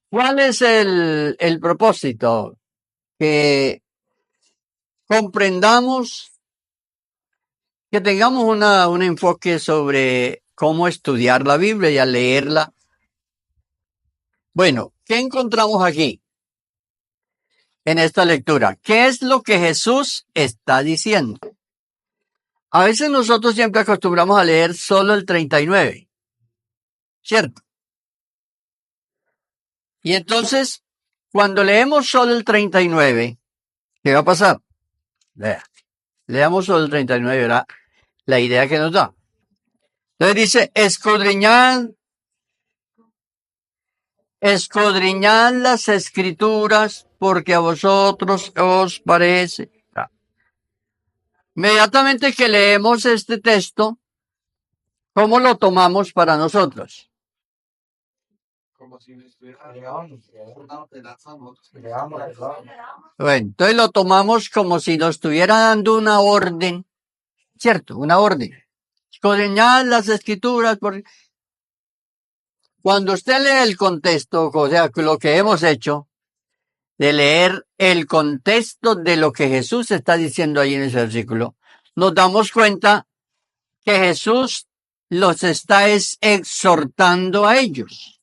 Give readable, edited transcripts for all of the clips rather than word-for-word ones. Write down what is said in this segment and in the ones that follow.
¿Cuál es el propósito? Que comprendamos, que tengamos un enfoque sobre cómo estudiar la Biblia y a leerla. Bueno, ¿qué encontramos aquí en esta lectura? ¿Qué es lo que Jesús está diciendo? A veces nosotros siempre acostumbramos a leer solo el 39, ¿cierto? Y entonces, cuando leemos solo el 39, ¿qué va a pasar? Vea, leamos solo el 39, ¿verdad? La idea que nos da. Entonces dice, escudriñad las escrituras porque a vosotros os parece. Inmediatamente que leemos este texto, ¿cómo lo tomamos para nosotros? Como si estuviera llegando. Bueno, entonces lo tomamos como si nos estuviera dando una orden, ¿cierto? Una orden. Escudriñad las escrituras. Cuando usted lee el contexto, o sea, lo que hemos hecho, de leer el contexto de lo que Jesús está diciendo ahí en ese versículo, nos damos cuenta que Jesús los está exhortando a ellos.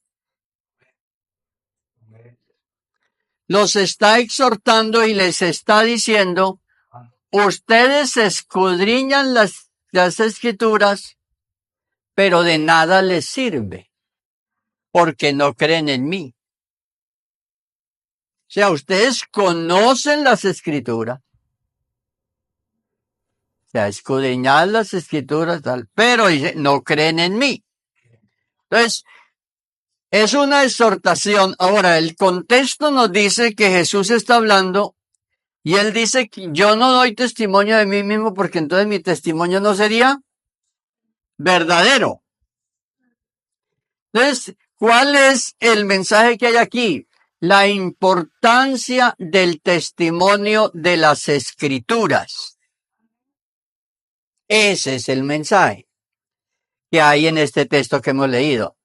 Los está exhortando y les está diciendo, ustedes escudriñan las escrituras, pero de nada les sirve, porque no creen en mí. O sea, ustedes conocen las escrituras, o sea, escudriñad las escrituras, tal, pero dice, no creen en mí. Entonces, es una exhortación. Ahora, el contexto nos dice que Jesús está hablando y él dice que yo no doy testimonio de mí mismo porque entonces mi testimonio no sería verdadero. Entonces, ¿cuál es el mensaje que hay aquí? La importancia del testimonio de las escrituras. Ese es el mensaje que hay en este texto que hemos leído.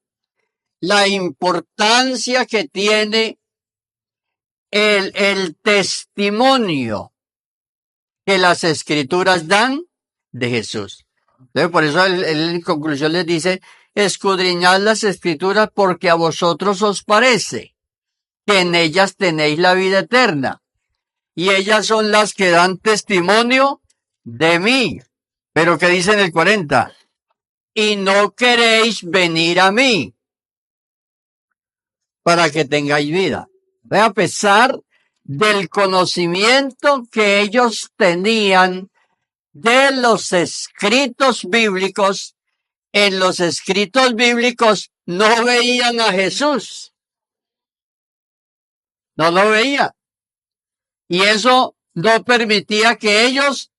La importancia que tiene el testimonio que las escrituras dan de Jesús. Entonces, por eso él en conclusión les dice, escudriñad las escrituras porque a vosotros os parece que en ellas tenéis la vida eterna. Y ellas son las que dan testimonio de mí. Pero ¿qué dice en el 40? Y no queréis venir a mí para que tengáis vida. A pesar del conocimiento que ellos tenían de los escritos bíblicos, en los escritos bíblicos no veían a Jesús. No lo veían. Y eso no permitía que ellos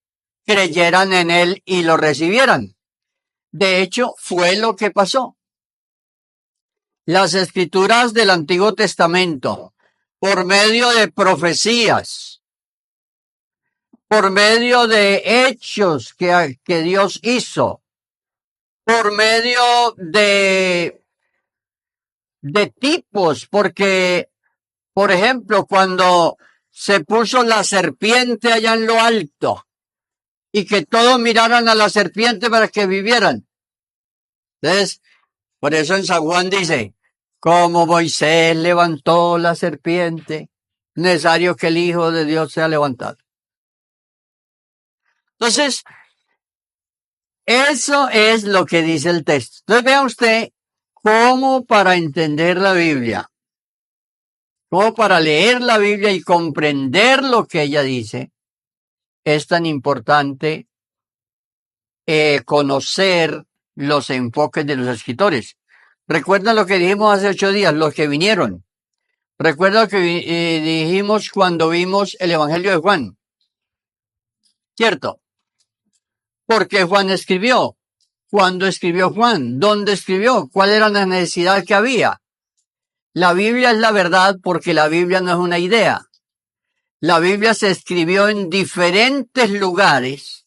creyeran en él y lo recibieran. De hecho, fue lo que pasó. Las escrituras del Antiguo Testamento, por medio de profecías, por medio de hechos que Dios hizo, por medio de tipos, porque, por ejemplo, cuando se puso la serpiente allá en lo alto y que todos miraran a la serpiente para que vivieran. Entonces, por eso en San Juan dice, como Moisés levantó la serpiente, necesario que el Hijo de Dios sea levantado. Entonces, eso es lo que dice el texto. Entonces, vea usted cómo para entender la Biblia, cómo para leer la Biblia y comprender lo que ella dice, es tan importante conocer los enfoques de los escritores. Recuerda lo que dijimos hace 8 días, los que vinieron. Recuerda lo que dijimos cuando vimos el Evangelio de Juan. ¿Cierto? Porque Juan escribió. ¿Cuándo escribió Juan? ¿Dónde escribió? ¿Cuál era la necesidad que había? La Biblia es la verdad porque la Biblia no es una idea. La Biblia se escribió en diferentes lugares,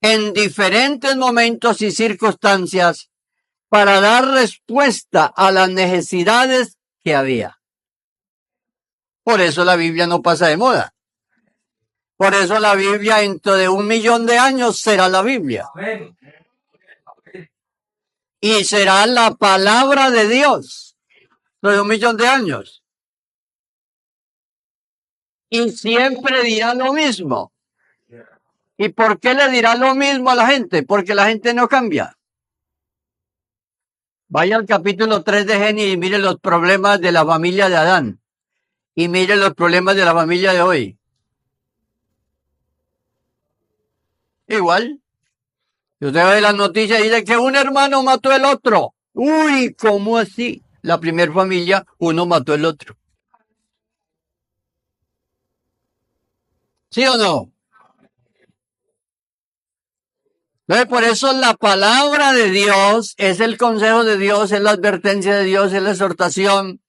en diferentes momentos y circunstancias para dar respuesta a las necesidades que había. Por eso la Biblia no pasa de moda. Por eso la Biblia dentro de 1.000.000 de años será la Biblia. Amén. Y será la palabra de Dios dentro de 1.000.000 de años. Y siempre dirá lo mismo. ¿Y por qué le dirá lo mismo a la gente? Porque la gente no cambia. Vaya al capítulo 3 de Génesis y mire los problemas de la familia de Adán. Y mire los problemas de la familia de hoy. Igual. Si usted ve las noticias y dice que un hermano mató al otro. Uy, ¿cómo así? La primera familia, uno mató al otro. ¿Sí o no? Entonces, por eso la palabra de Dios es el consejo de Dios, es la advertencia de Dios, es la exhortación,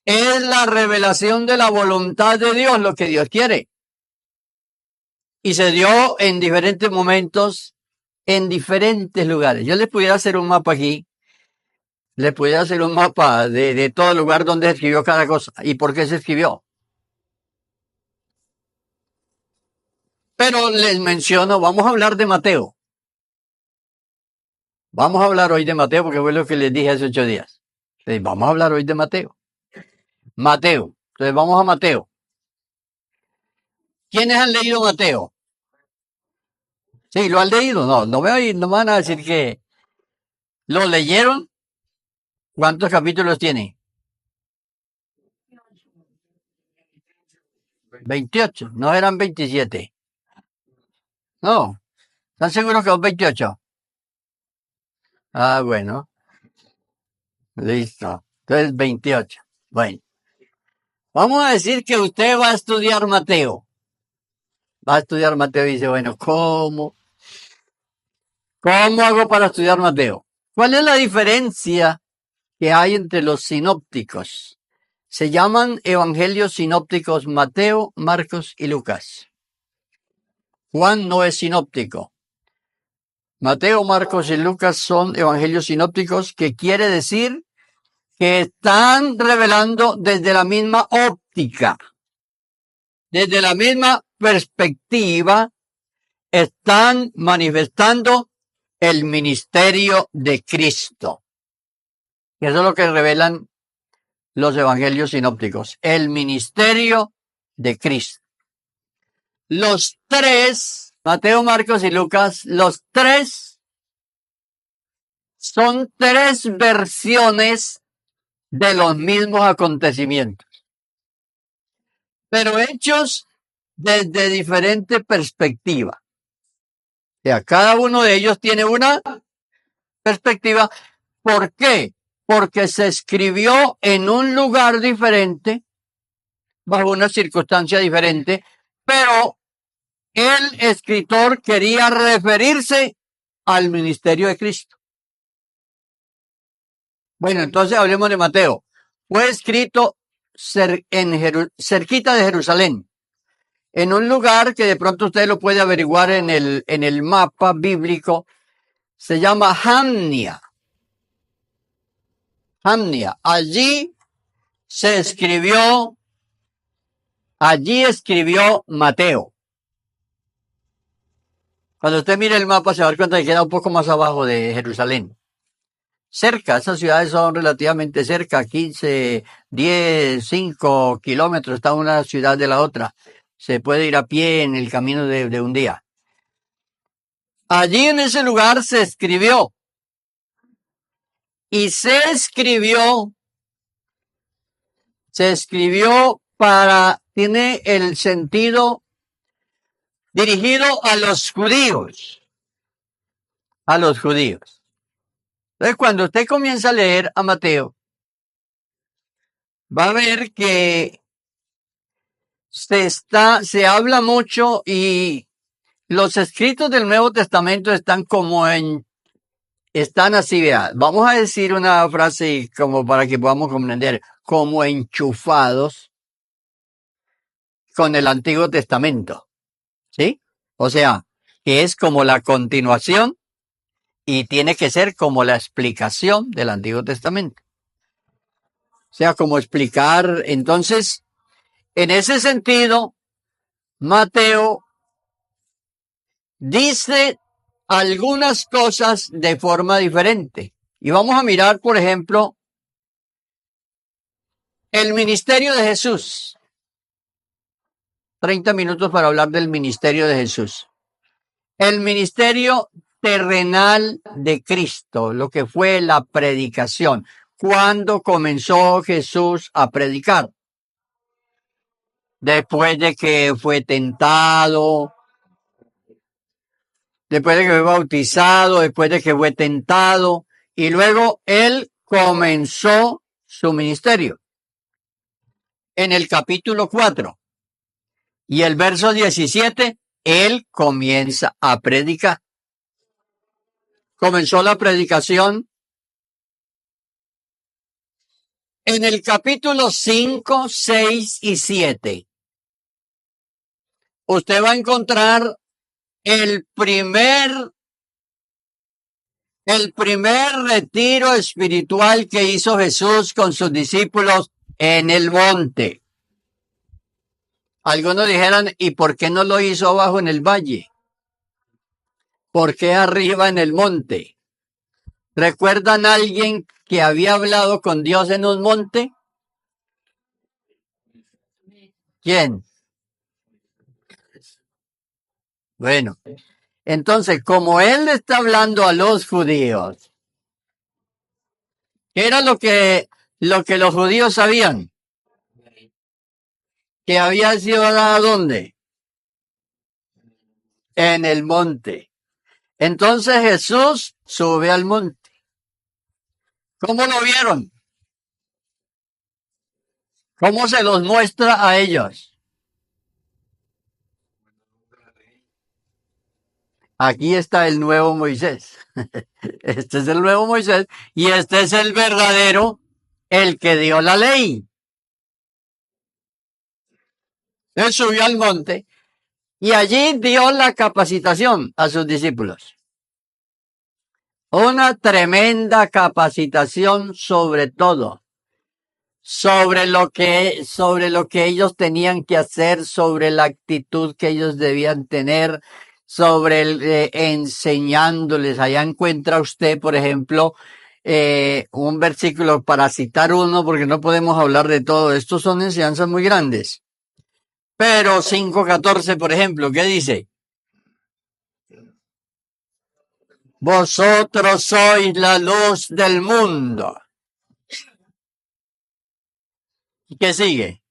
es la revelación de la voluntad de Dios, lo que Dios quiere. Y se dio en diferentes momentos, en diferentes lugares. Yo les pudiera hacer un mapa aquí, les pudiera hacer un mapa de todo lugar donde se escribió cada cosa y por qué se escribió. Pero les menciono, vamos a hablar de Mateo. Vamos a hablar hoy de Mateo porque fue lo que les dije hace 8 días. Entonces, vamos a hablar hoy de Mateo. Mateo. Entonces vamos a Mateo. ¿Quiénes han leído Mateo? Sí, ¿lo han leído? No, no me van a decir que lo leyeron. ¿Cuántos capítulos tiene? 28. No eran 27. No. ¿Están seguros que son 28? Ah, bueno. Listo. Entonces 28. Bueno. Vamos a decir que usted va a estudiar Mateo. Va a estudiar Mateo y dice, bueno, ¿cómo hago para estudiar Mateo? ¿Cuál es la diferencia que hay entre los sinópticos? Se llaman evangelios sinópticos Mateo, Marcos y Lucas. Juan no es sinóptico. Mateo, Marcos y Lucas son evangelios sinópticos, que quiere decir que están revelando desde la misma óptica, desde la misma perspectiva, están manifestando el ministerio de Cristo. Y eso es lo que revelan los evangelios sinópticos, el ministerio de Cristo. Los tres, Mateo, Marcos y Lucas, los tres son tres versiones de los mismos acontecimientos, pero hechos desde diferente perspectiva. O sea, cada uno de ellos tiene una perspectiva. ¿Por qué? Porque se escribió en un lugar diferente, bajo una circunstancia diferente, pero el escritor quería referirse al ministerio de Cristo. Bueno, entonces hablemos de Mateo. Fue escrito cerquita de Jerusalén, en un lugar que de pronto usted lo puede averiguar en el mapa bíblico. Se llama Jamnia. Jamnia. Allí escribió Mateo. Cuando usted mire el mapa se va a dar cuenta que queda un poco más abajo de Jerusalén. Cerca, esas ciudades son relativamente cerca, 15, 10, 5 kilómetros, está una ciudad de la otra. Se puede ir a pie en el camino de un día. Allí en ese lugar se escribió. Y se escribió tiene el sentido dirigido a los judíos. A los judíos. Entonces, cuando usted comienza a leer a Mateo, va a ver que se habla mucho y los escritos del Nuevo Testamento están están así, vea. Vamos a decir una frase como para que podamos comprender, como enchufados con el Antiguo Testamento. ¿Sí? O sea, que es como la continuación y tiene que ser como la explicación del Antiguo Testamento. O sea, como explicar. Entonces, en ese sentido, Mateo dice algunas cosas de forma diferente. Y vamos a mirar, por ejemplo, el ministerio de Jesús. 30 minutos para hablar del ministerio de Jesús. El ministerio terrenal de Cristo, lo que fue la predicación. ¿Cuándo comenzó Jesús a predicar? Después de que fue tentado, después de que fue bautizado, después de que fue tentado, y luego él comenzó su ministerio. En el capítulo 4 y el verso 17, él comienza a predicar. Comenzó la predicación en el capítulo 5, 6 y 7. Usted va a encontrar el primer retiro espiritual que hizo Jesús con sus discípulos en el monte. Algunos dijeran, ¿y por qué no lo hizo abajo en el valle? ¿Por qué arriba en el monte? ¿Recuerdan a alguien que había hablado con Dios en un monte? ¿Quién? Bueno, entonces, como él está hablando a los judíos, ¿qué era lo que los judíos sabían? Que había sido dado ¿a dónde? En el monte. Entonces Jesús sube al monte. ¿Cómo lo vieron? ¿Cómo se los muestra a ellos? Aquí está el nuevo Moisés. Este es el nuevo Moisés y este es el verdadero, el que dio la ley. Él subió al monte y allí dio la capacitación a sus discípulos. Una tremenda capacitación sobre todo. Sobre lo que ellos tenían que hacer, sobre la actitud que ellos debían tener, sobre enseñándoles. Allá encuentra usted, por ejemplo, un versículo para citar uno, porque no podemos hablar de todo. Estos son enseñanzas muy grandes. Pero 5:14, por ejemplo, ¿qué dice? Vosotros sois la luz del mundo. ¿Y qué sigue?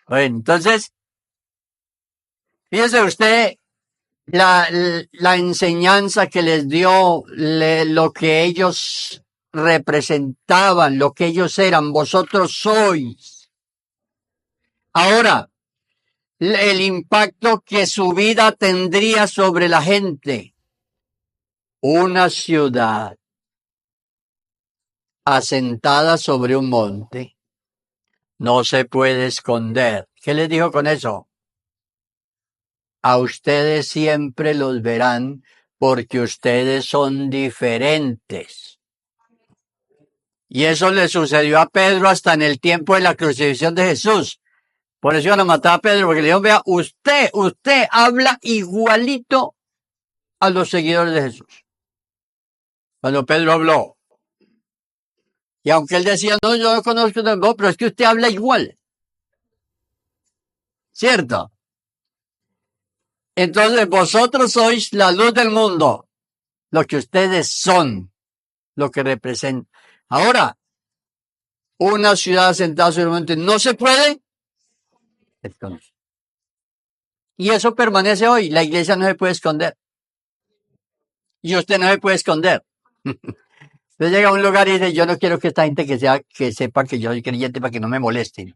Bueno, entonces, fíjese usted la enseñanza que les dio, lo que ellos representaban, lo que ellos eran. Vosotros sois. Ahora, el impacto que su vida tendría sobre la gente. Una ciudad asentada sobre un monte no se puede esconder. ¿Qué les dijo con eso? A ustedes siempre los verán porque ustedes son diferentes. Y eso le sucedió a Pedro hasta en el tiempo de la crucifixión de Jesús. Por eso iban a matar a Pedro, porque le dijeron, vea, usted habla igualito a los seguidores de Jesús. Cuando Pedro habló. Y aunque él decía, no, yo no conozco, no, pero es que usted habla igual. ¿Cierto? Entonces, vosotros sois la luz del mundo. Lo que ustedes son, lo que representan. Ahora, una ciudad asentada sobre un monte no se puede esconder. Y eso permanece hoy. La iglesia no se puede esconder. Y usted no se puede esconder. Usted llega a un lugar y dice, yo no quiero que esta gente que sepa que yo soy creyente para que no me molesten.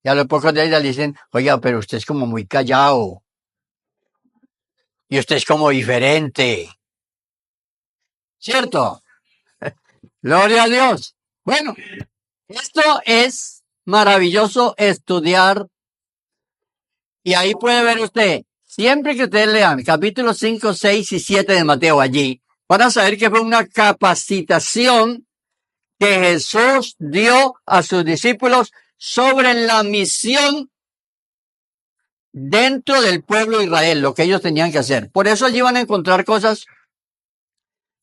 Y a los pocos días le dicen, oiga, pero usted es como muy callado. Y usted es como diferente. ¿Cierto? Gloria a Dios. Bueno, esto es maravilloso estudiar. Y ahí puede ver usted, siempre que ustedes lean capítulos 5, 6 y 7 de Mateo allí, van a saber que fue una capacitación que Jesús dio a sus discípulos sobre la misión dentro del pueblo de Israel, lo que ellos tenían que hacer. Por eso allí van a encontrar cosas,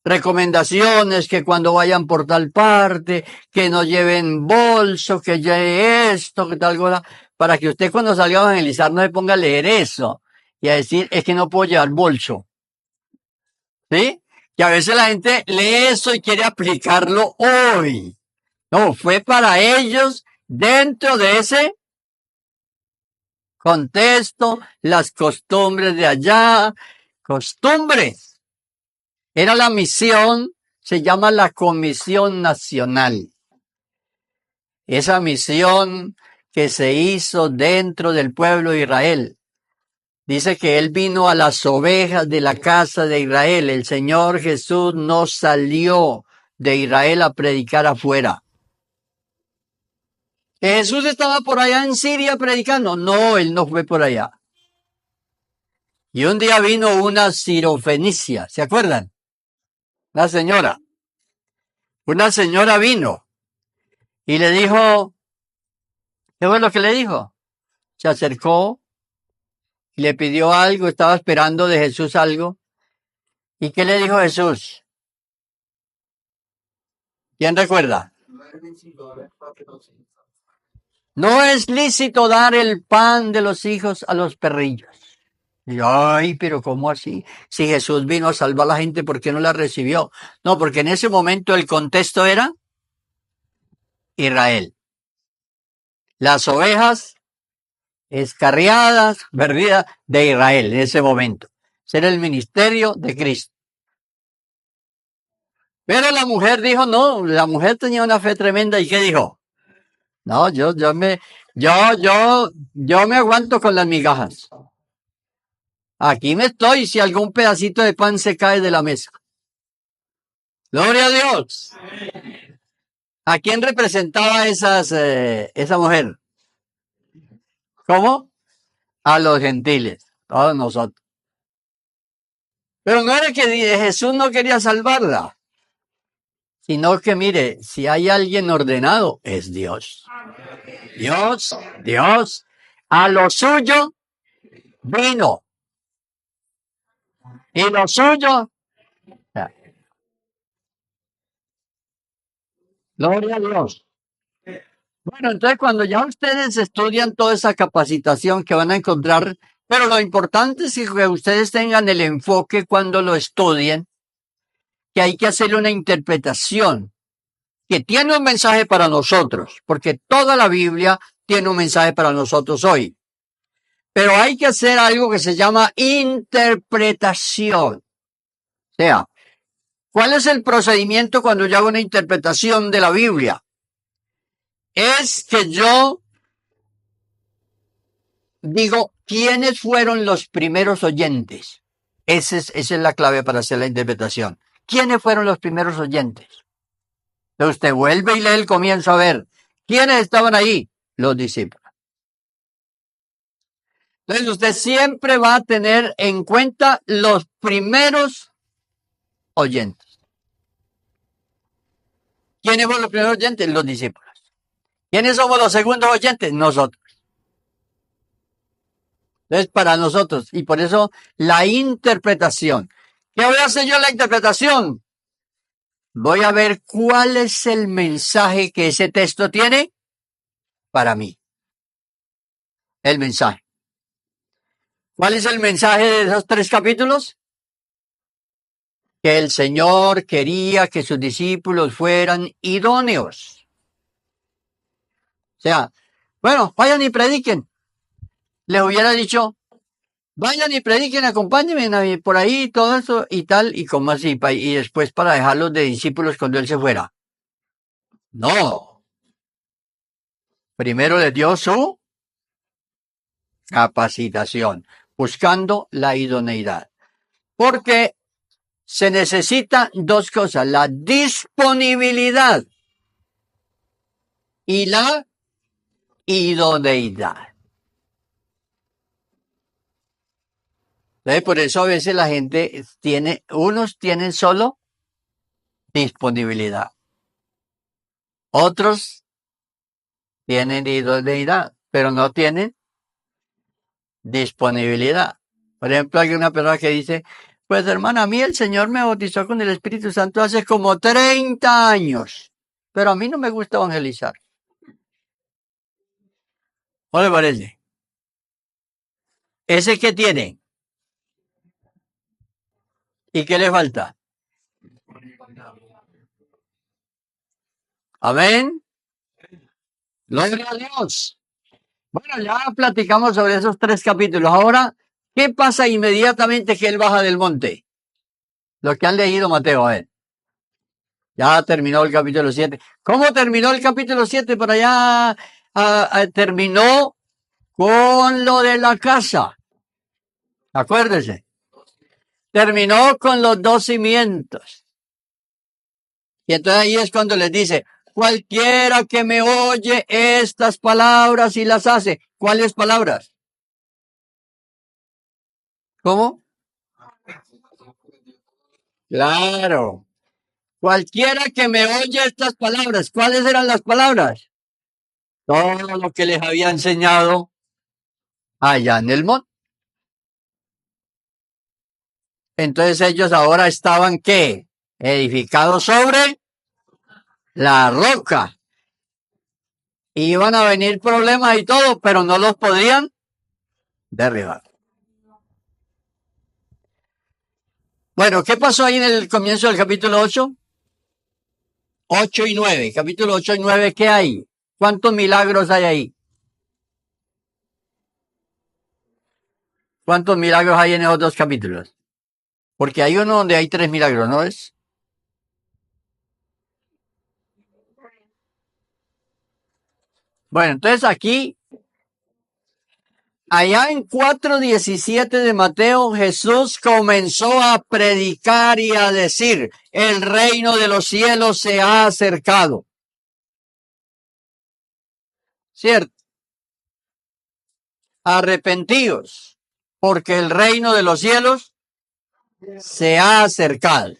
recomendaciones, que cuando vayan por tal parte, que no lleven bolso, que lleve esto, que tal cosa, para que usted cuando salga a evangelizar no se ponga a leer eso y a decir, es que no puedo llevar bolso. ¿Sí? Que a veces la gente lee eso y quiere aplicarlo hoy. No, fue para ellos dentro de ese contexto, las costumbres de allá, costumbres. Era la misión, se llama la Comisión Nacional. Esa misión que se hizo dentro del pueblo de Israel. Dice que él vino a las ovejas de la casa de Israel. El Señor Jesús no salió de Israel a predicar afuera. ¿Jesús estaba por allá en Siria predicando? No, él no fue por allá. Y un día vino una sirofenicia, ¿se acuerdan? Una señora vino y le dijo, ¿qué fue lo que le dijo? Se acercó y le pidió algo, estaba esperando de Jesús algo. ¿Y qué le dijo Jesús? ¿Quién recuerda? No es lícito dar el pan de los hijos a los perrillos. Y, ay, pero ¿cómo así? Si Jesús vino a salvar a la gente, ¿por qué no la recibió? No, porque en ese momento el contexto era Israel. Las ovejas escarriadas, perdidas de Israel en ese momento. Ese era el ministerio de Cristo. Pero la mujer dijo, no, la mujer tenía una fe tremenda. ¿Y qué dijo? No, yo me aguanto con las migajas. Aquí me estoy si algún pedacito de pan se cae de la mesa. Gloria a Dios. ¿A quién representaba esa mujer? ¿Cómo? A los gentiles, todos nosotros. Pero no era que Jesús no quería salvarla, sino que mire, si hay alguien ordenado, es Dios. Dios, a lo suyo vino. Y lo suyo, gloria a Dios. Bueno, entonces cuando ya ustedes estudian toda esa capacitación que van a encontrar, pero lo importante es que ustedes tengan el enfoque cuando lo estudien, que hay que hacer una interpretación que tiene un mensaje para nosotros, porque toda la Biblia tiene un mensaje para nosotros hoy. Pero hay que hacer algo que se llama interpretación. O sea, ¿cuál es el procedimiento cuando yo hago una interpretación de la Biblia? Es que yo digo, ¿quiénes fueron los primeros oyentes? Esa es la clave para hacer la interpretación. ¿Quiénes fueron los primeros oyentes? Entonces usted vuelve y lee el comienzo a ver. ¿Quiénes estaban ahí? Los discípulos. Entonces usted siempre va a tener en cuenta los primeros oyentes. ¿Quiénes fueron los primeros oyentes? Los discípulos. ¿Quiénes somos los segundos oyentes? Nosotros. Entonces, para nosotros, y por eso la interpretación. ¿Qué voy a hacer yo en la interpretación? Voy a ver cuál es el mensaje que ese texto tiene para mí. El mensaje. ¿Cuál es el mensaje de esos 3 capítulos? Que el Señor quería que sus discípulos fueran idóneos. O sea, bueno, vayan y prediquen. Les hubiera dicho, vayan y prediquen, acompáñenme por ahí, todo eso y tal, y como así, y después para dejarlos de discípulos cuando él se fuera. No. Primero les dio su capacitación, buscando la idoneidad. Porque se necesita 2 cosas, la disponibilidad y la idoneidad. Entonces, por eso a veces la gente unos tienen solo disponibilidad. Otros tienen idoneidad, pero no tienen disponibilidad. Por ejemplo, hay una persona que dice, pues hermana, a mí el Señor me bautizó con el Espíritu Santo hace como 30 años, pero a mí no me gusta evangelizar. ¿No le parece? ¿Ese qué tiene? ¿Y qué le falta? Amén. Gloria a Dios. Bueno, ya platicamos sobre esos 3 capítulos. Ahora, ¿qué pasa inmediatamente que él baja del monte? Los que han leído Mateo, a ver. Ya terminó el capítulo 7. ¿Cómo terminó el capítulo 7? Por allá terminó con lo de la casa. Acuérdese. Terminó con los 2 cimientos. Y entonces ahí es cuando les dice, cualquiera que me oye estas palabras y las hace. ¿Cuáles palabras? ¿Cómo? Claro. Cualquiera que me oye estas palabras. ¿Cuáles eran las palabras? Todo lo que les había enseñado allá en el monte. Entonces ellos ahora estaban, ¿qué? Edificados sobre la roca. Iban a venir problemas y todo, pero no los podían derribar. Bueno, ¿qué pasó ahí en el comienzo del capítulo 8? 8 y 9. Capítulo 8 y 9, ¿qué hay? ¿Cuántos milagros hay ahí? ¿Cuántos milagros hay en esos 2 capítulos? Porque hay uno donde hay 3 milagros, ¿no es? Bueno, entonces aquí, allá en 4:17 de Mateo, Jesús comenzó a predicar y a decir, el reino de los cielos se ha acercado. ¿Cierto? Arrepentíos, porque el reino de los cielos se ha acercado.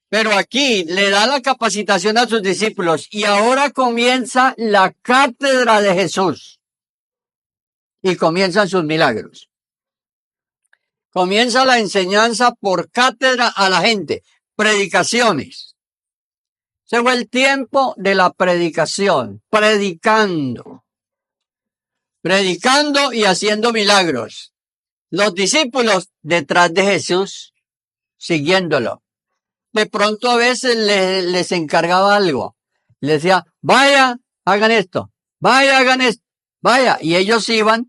Pero aquí le da la capacitación a sus discípulos y ahora comienza la cátedra de Jesús y comienzan sus milagros. Comienza la enseñanza por cátedra a la gente, predicaciones. Se fue el tiempo de la predicación, predicando y haciendo milagros. Los discípulos detrás de Jesús, siguiéndolo. De pronto a veces les encargaba algo. Les decía, vaya, hagan esto, vaya, hagan esto, vaya. Y ellos iban.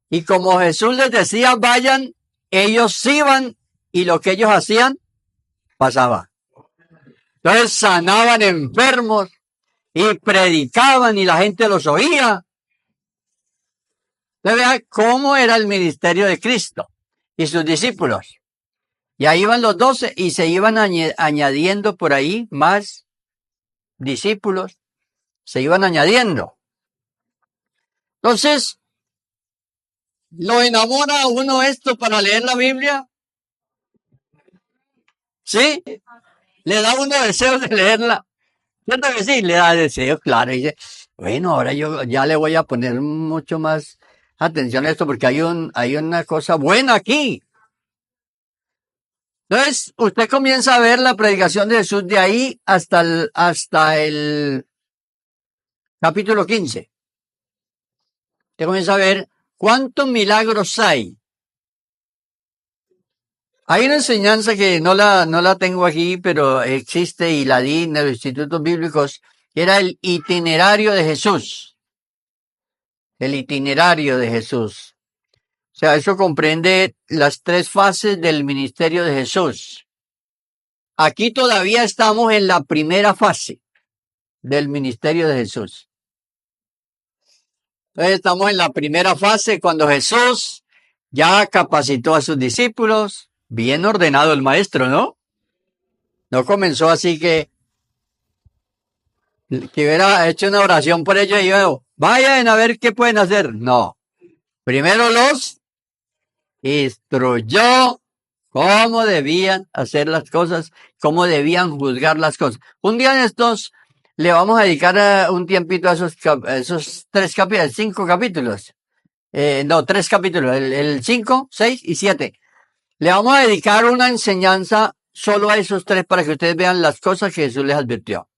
Y como Jesús les decía, vayan, ellos iban y lo que ellos hacían pasaba. Entonces sanaban enfermos y predicaban y la gente los oía. Usted vea cómo era el ministerio de Cristo y sus discípulos. Y ahí iban los 12 y se iban añadiendo por ahí más discípulos. Se iban añadiendo. Entonces, ¿lo enamora a uno esto para leer la Biblia? ¿Sí? ¿Le da uno deseos de leerla? ¿Cierto que sí? Le da deseos, claro. Y dice, bueno, ahora yo ya le voy a poner mucho más atención a esto porque hay una cosa buena aquí. Entonces, usted comienza a ver la predicación de Jesús de ahí hasta el capítulo 15. Usted comienza a ver cuántos milagros hay. Hay una enseñanza que no la tengo aquí, pero existe y la di en los institutos bíblicos, que era el itinerario de Jesús. El itinerario de Jesús. O sea, eso comprende las 3 fases del ministerio de Jesús. Aquí todavía estamos en la primera fase del ministerio de Jesús. Entonces estamos en la primera fase cuando Jesús ya capacitó a sus discípulos, bien ordenado el maestro, ¿no? No comenzó así que hubiera hecho una oración por ellos y yo, vayan a ver qué pueden hacer. No. Primero los instruyó cómo debían hacer las cosas, cómo debían juzgar las cosas. Un día de estos le vamos a dedicar un tiempito a esos 5 capítulos. No, 3 capítulos, el 5, 6 y 7. Le vamos a dedicar una enseñanza solo a esos 3 para que ustedes vean las cosas que Jesús les advirtió.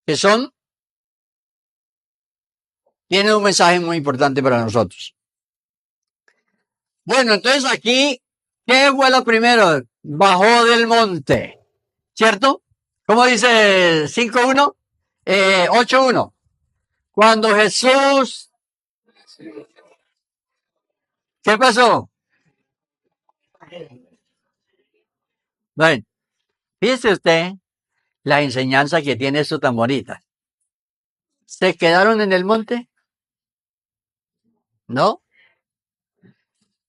Que tienen un mensaje muy importante para nosotros. Bueno, entonces aquí, ¿qué fue lo primero? Bajó del monte, ¿cierto? ¿Cómo dice 5.1? 8.1. Cuando Jesús, ¿qué pasó? Bueno, fíjese usted la enseñanza que tiene esto tan bonita. ¿Se quedaron en el monte? ¿No?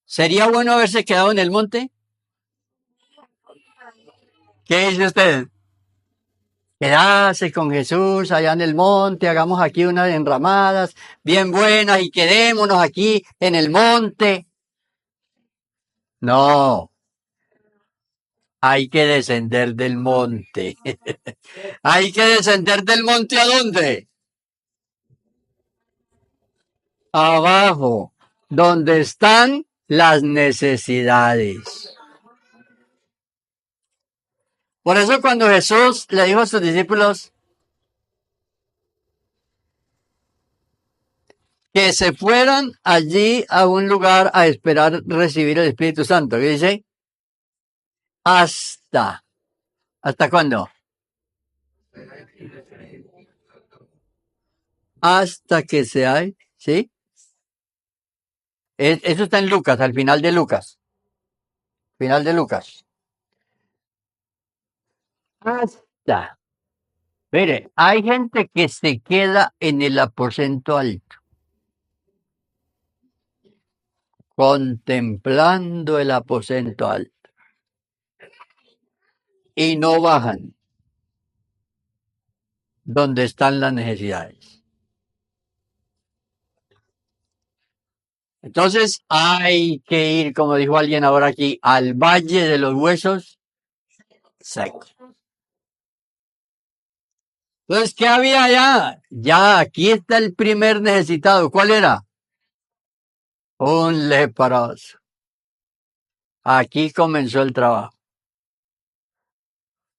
¿Sería bueno haberse quedado en el monte? ¿Qué dice usted? Quedarse con Jesús allá en el monte, hagamos aquí unas enramadas bien buenas y quedémonos aquí en el monte. No, hay que descender del monte. Hay que descender del monte ¿a dónde? Abajo, donde están las necesidades. Por eso cuando Jesús le dijo a sus discípulos que se fueran allí a un lugar a esperar recibir el Espíritu Santo, ¿qué dice? ¿Hasta cuándo? Hasta que seáis, ¿sí? Eso está en Lucas, al final de Lucas. Final de Lucas. Hasta. Mire, hay gente que se queda en el aposento alto, contemplando el aposento alto, y no bajan donde están las necesidades. Entonces hay que ir, como dijo alguien ahora aquí, al valle de los huesos secos. Entonces, ¿qué había allá? Ya, aquí está el primer necesitado. ¿Cuál era? Un leproso. Aquí comenzó el trabajo.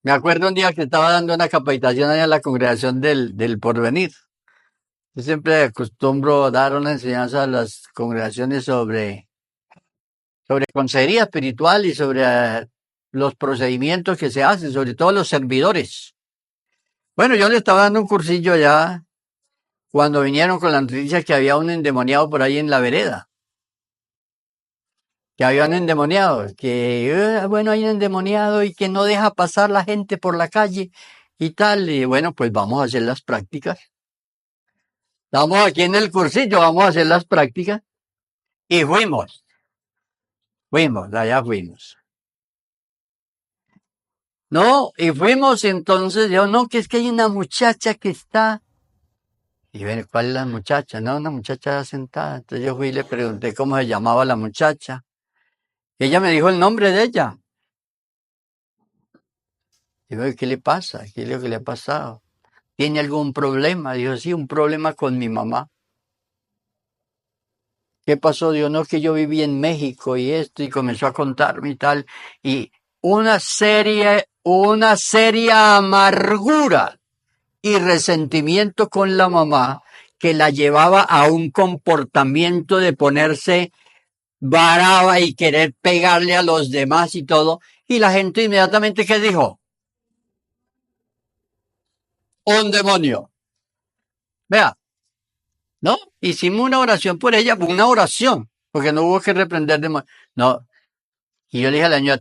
Me acuerdo un día que estaba dando una capacitación allá en la congregación del Porvenir. Yo siempre acostumbro dar una enseñanza a las congregaciones sobre consejería espiritual y sobre los procedimientos que se hacen, sobre todo los servidores. Bueno, yo le estaba dando un cursillo allá cuando vinieron con la noticia que había un endemoniado por ahí en la vereda. Que había un endemoniado, que bueno, hay un endemoniado y que no deja pasar la gente por la calle y tal. Y bueno, pues vamos a hacer las prácticas. Estamos aquí en el cursillo, vamos a hacer las prácticas. Y allá fuimos. No, y fuimos entonces, yo no, que es que hay una muchacha que está. Y bueno, ¿cuál es la muchacha? No, una muchacha sentada. Entonces yo fui y le pregunté cómo se llamaba la muchacha. Ella me dijo el nombre de ella. Y yo, ¿qué le pasa? ¿Qué es lo que le ha pasado? ¿Tiene algún problema? Dijo, sí, un problema con mi mamá. ¿Qué pasó? Dijo, no, que yo viví en México y esto, y comenzó a contarme y tal. Y una seria amargura y resentimiento con la mamá que la llevaba a un comportamiento de ponerse brava y querer pegarle a los demás y todo. Y la gente inmediatamente, ¿qué dijo? Un demonio. Vea, ¿no? Hicimos una oración por ella, una oración, porque no hubo que reprender demonios. No. Y yo le dije a la señora,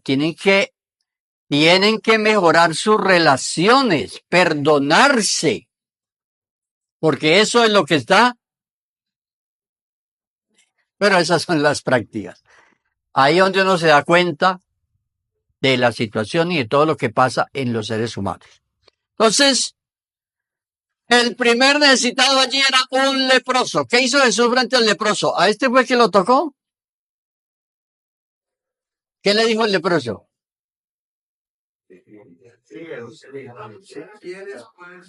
tienen que mejorar sus relaciones, perdonarse, porque eso es lo que está. Pero esas son las prácticas. Ahí es donde uno se da cuenta de la situación y de todo lo que pasa en los seres humanos. Entonces, el primer necesitado allí era un leproso. ¿Qué hizo Jesús frente al leproso? ¿A este fue que lo tocó? ¿Qué le dijo el leproso?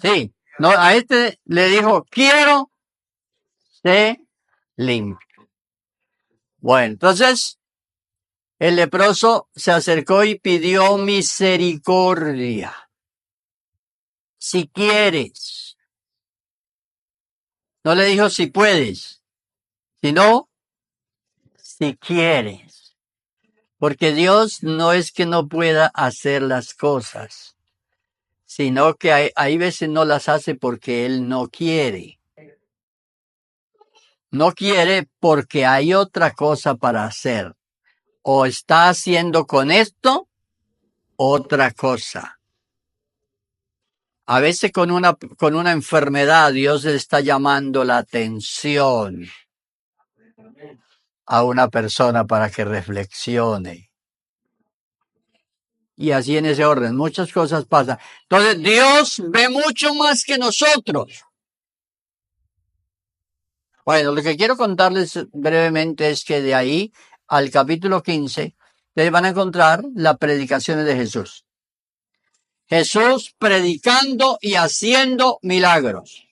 Sí, no, a este le dijo, quiero ser limpio. Bueno, entonces el leproso se acercó y pidió misericordia. Si quieres. No le dijo si puedes, sino si quieres. Porque Dios no es que no pueda hacer las cosas, sino que hay veces no las hace porque Él no quiere. No quiere porque hay otra cosa para hacer. O está haciendo con esto otra cosa. A veces con una enfermedad Dios le está llamando la atención a una persona para que reflexione. Y así en ese orden, muchas cosas pasan. Entonces Dios ve mucho más que nosotros. Bueno, lo que quiero contarles brevemente es que de ahí al capítulo 15, ustedes van a encontrar las predicaciones de Jesús. Jesús predicando y haciendo milagros.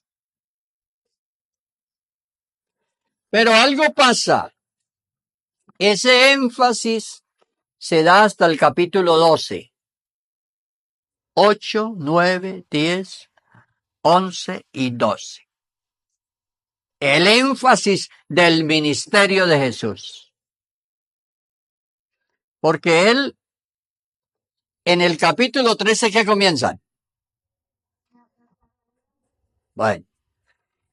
Pero algo pasa. Ese énfasis se da hasta el capítulo 12. 8, 9, 10, 11 y 12. El énfasis del ministerio de Jesús. Porque él, en el capítulo 13, ¿qué comienzan? Bueno,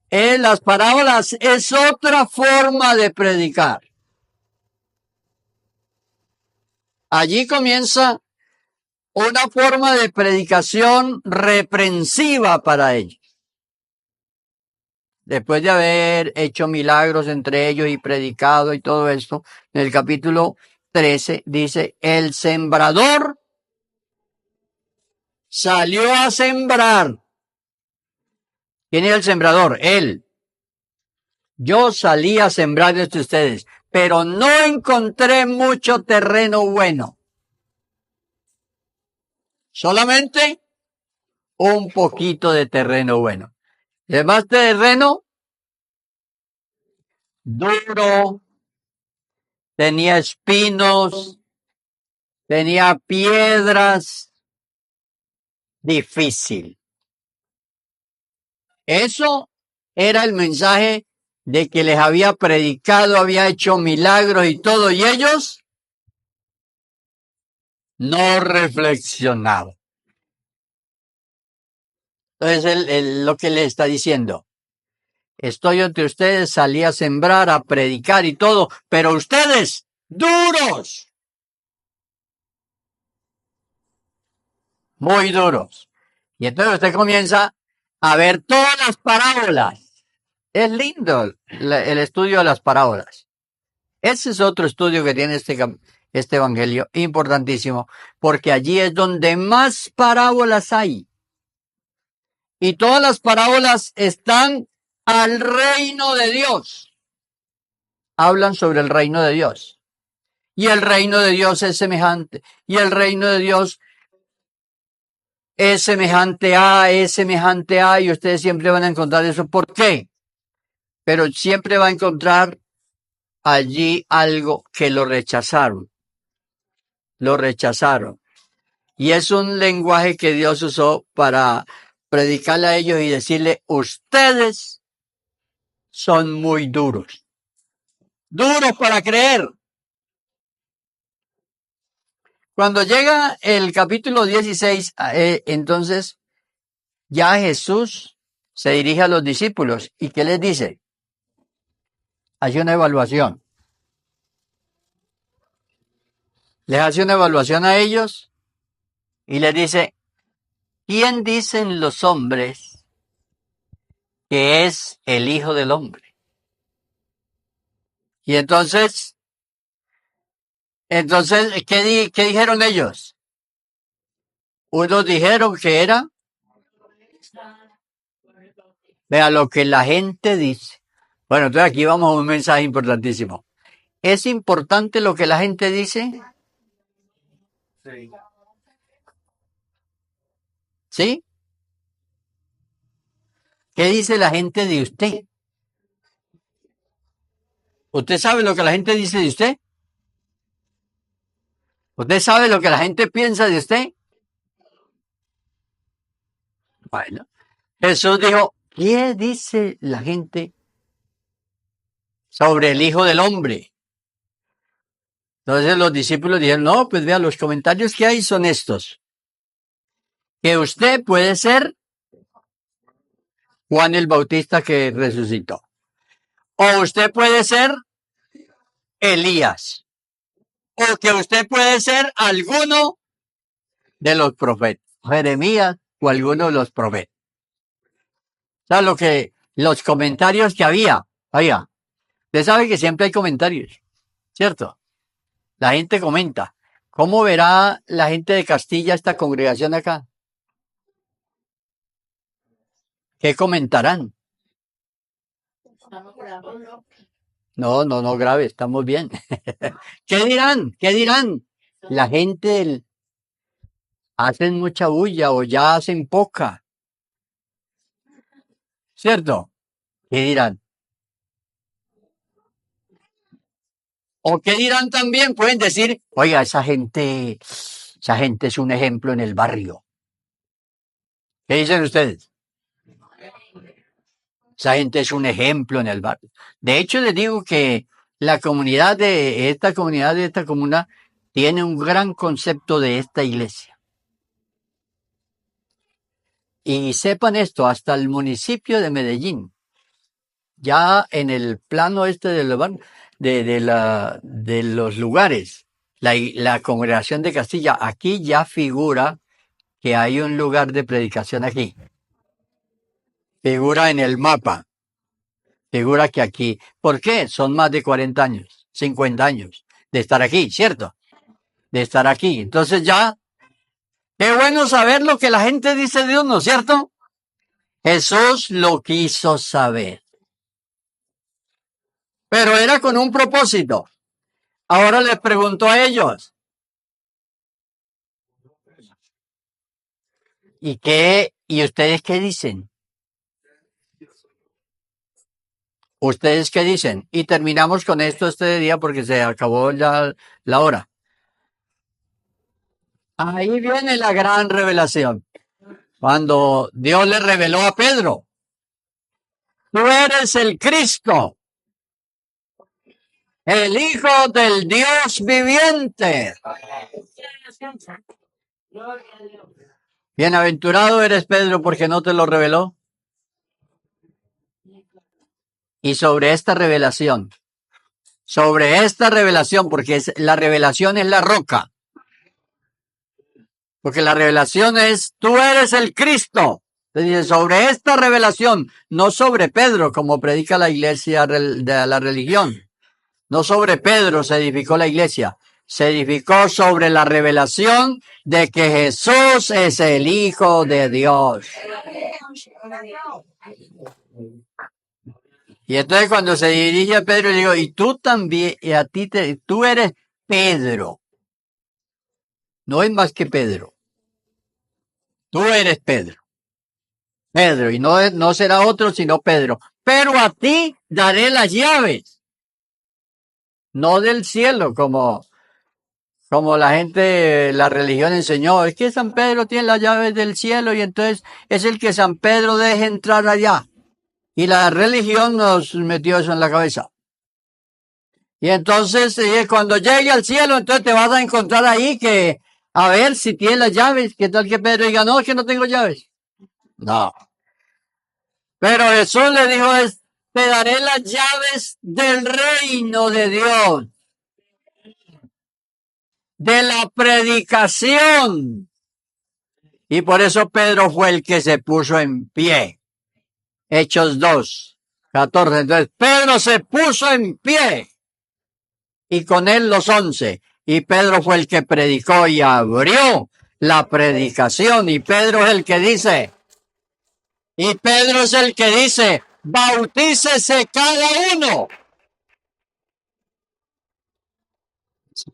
en las parábolas es otra forma de predicar. Allí comienza una forma de predicación reprensiva para ellos. Después de haber hecho milagros entre ellos y predicado y todo esto, en el capítulo 13 dice, el sembrador salió a sembrar. ¿Quién era el sembrador? Él. Yo salí a sembrar entre ustedes, pero no encontré mucho terreno bueno. Solamente un poquito de terreno bueno. Además, terreno duro, tenía espinos, tenía piedras, difícil. Eso era el mensaje de que les había predicado, había hecho milagros y todo, y ellos no reflexionaban. Entonces, lo que le está diciendo, estoy entre ustedes, salí a sembrar, a predicar y todo, pero ustedes, duros, muy duros. Y entonces usted comienza a ver todas las parábolas. Es lindo el estudio de las parábolas. Ese es otro estudio que tiene este evangelio, importantísimo, porque allí es donde más parábolas hay. Y todas las parábolas están al reino de Dios. Hablan sobre el reino de Dios. Y el reino de Dios es semejante. Y el reino de Dios es semejante a, y ustedes siempre van a encontrar eso. ¿Por qué? Pero siempre va a encontrar allí algo que lo rechazaron. Lo rechazaron. Y es un lenguaje que Dios usó para predicarle a ellos y decirle, ustedes son muy duros. Duros para creer. Cuando llega el capítulo 16, entonces ya Jesús se dirige a los discípulos. ¿Y qué les dice? Hace una evaluación. Les hace una evaluación a ellos y les dice, ¿quién dicen los hombres que es el Hijo del Hombre? Y entonces, ¿qué dijeron ellos? Unos dijeron que era, vea lo que la gente dice. Bueno, entonces aquí vamos a un mensaje importantísimo. ¿Es importante lo que la gente dice? Sí. ¿Sí? ¿Qué dice la gente de usted? ¿Usted sabe lo que la gente dice de usted? ¿Usted sabe lo que la gente piensa de usted? Bueno, Jesús dijo, ¿qué dice la gente sobre el Hijo del Hombre? Entonces los discípulos dijeron, no, pues vea, los comentarios que hay son estos. Que usted puede ser Juan el Bautista que resucitó. O usted puede ser Elías. O que usted puede ser alguno de los profetas. Jeremías o alguno de los profetas. O sea, los comentarios que había. Usted sabe que siempre hay comentarios, ¿cierto? La gente comenta. ¿Cómo verá la gente de Castilla esta congregación acá? ¿Qué comentarán? No grave, estamos bien. ¿Qué dirán? ¿Qué dirán? La gente hacen mucha bulla o ya hacen poca, ¿cierto? ¿Qué dirán? ¿O qué dirán también? Pueden decir, oiga, esa gente es un ejemplo en el barrio. ¿Qué dicen ustedes? Esa gente es un ejemplo en el barrio. De hecho, les digo que la comunidad de esta comuna, tiene un gran concepto de esta iglesia. Y sepan esto, hasta el municipio de Medellín, ya en el plano este de los lugares, la congregación de Castilla, aquí ya figura que hay un lugar de predicación aquí. Figura en el mapa. Figura que aquí. ¿Por qué? Son más de 40 años, 50 años de estar aquí, ¿cierto? De estar aquí. Entonces ya, qué bueno saber lo que la gente dice de uno, ¿cierto? Jesús lo quiso saber. Pero era con un propósito. Ahora les pregunto a ellos. ¿Y ustedes qué dicen? ¿Ustedes qué dicen? Y terminamos con esto este día porque se acabó ya la hora. Ahí viene la gran revelación. Cuando Dios le reveló a Pedro, tú eres el Cristo, el Hijo del Dios viviente. Bienaventurado eres Pedro porque no te lo reveló. Y sobre esta revelación, porque la revelación es la roca. Porque la revelación es, tú eres el Cristo. Se dice, sobre esta revelación, no sobre Pedro, como predica la iglesia de la religión. No sobre Pedro se edificó la iglesia. Se edificó sobre la revelación de que Jesús es el Hijo de Dios. Y entonces cuando se dirige a Pedro, le digo, y tú también, tú eres Pedro. No es más que Pedro. Tú eres Pedro. Pedro, y no será otro sino Pedro. Pero a ti daré las llaves. No del cielo, como la gente, la religión enseñó. Es que San Pedro tiene las llaves del cielo y entonces es el que San Pedro deje entrar allá. Y la religión nos metió eso en la cabeza. Y entonces, cuando llegue al cielo, entonces te vas a encontrar ahí que, a ver si tiene las llaves. ¿Qué tal que Pedro diga, no, es que no tengo llaves? No. Pero Jesús le dijo, te daré las llaves del reino de Dios, de la predicación. Y por eso Pedro fue el que se puso en pie. Hechos 2:14. Entonces Pedro se puso en pie y con él los 11. Y Pedro fue el que predicó y abrió la predicación. Y Pedro es el que dice, bautícese cada uno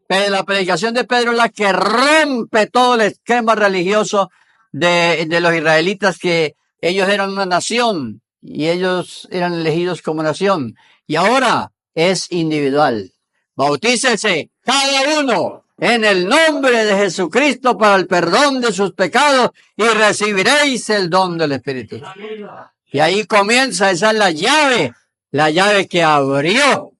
La predicación de Pedro es la que rompe todo el esquema religioso de los israelitas, que ellos eran una nación y ellos eran elegidos como nación. Y ahora es individual. Bautícese cada uno en el nombre de Jesucristo para el perdón de sus pecados y recibiréis el don del Espíritu. Y ahí comienza, esa es la llave que abrió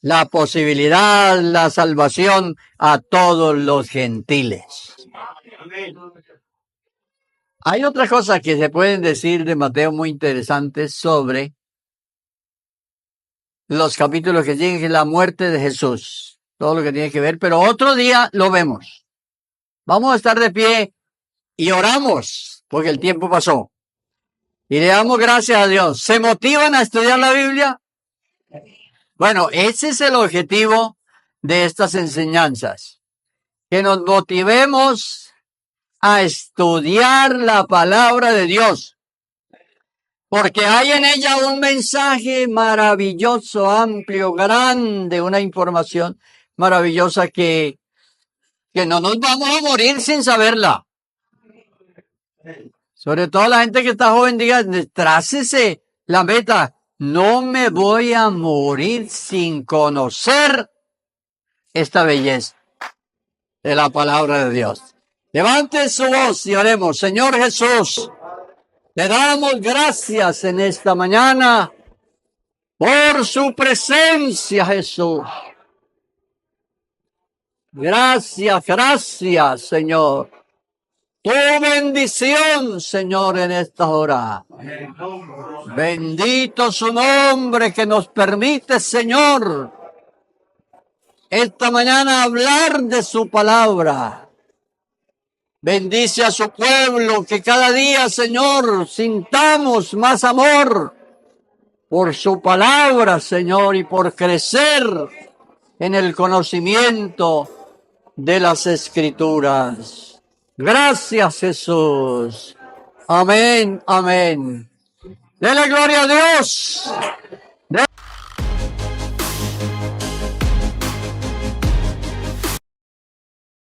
la posibilidad, la salvación a todos los gentiles. Hay otras cosas que se pueden decir de Mateo muy interesantes sobre los capítulos que tienen que la muerte de Jesús, todo lo que tiene que ver, pero otro día lo vemos. Vamos a estar de pie y oramos, porque el tiempo pasó. Y le damos gracias a Dios. ¿Se motivan a estudiar la Biblia? Bueno, ese es el objetivo de estas enseñanzas, que nos motivemos a estudiar la palabra de Dios, porque hay en ella un mensaje maravilloso, amplio, grande, una información maravillosa que no nos vamos a morir sin saberla. Sobre todo la gente que está joven, diga, trácese la meta. No me voy a morir sin conocer esta belleza de la palabra de Dios. Levante su voz y oremos. Señor Jesús, te damos gracias en esta mañana por su presencia, Jesús. Gracias, gracias, Señor. Tu bendición, Señor, en esta hora. Bendito su nombre que nos permite, Señor, esta mañana hablar de su palabra. Bendice a su pueblo, que cada día, Señor, sintamos más amor por su palabra, Señor, y por crecer en el conocimiento de las Escrituras. Gracias, Jesús. Amén, amén. Dele gloria a Dios.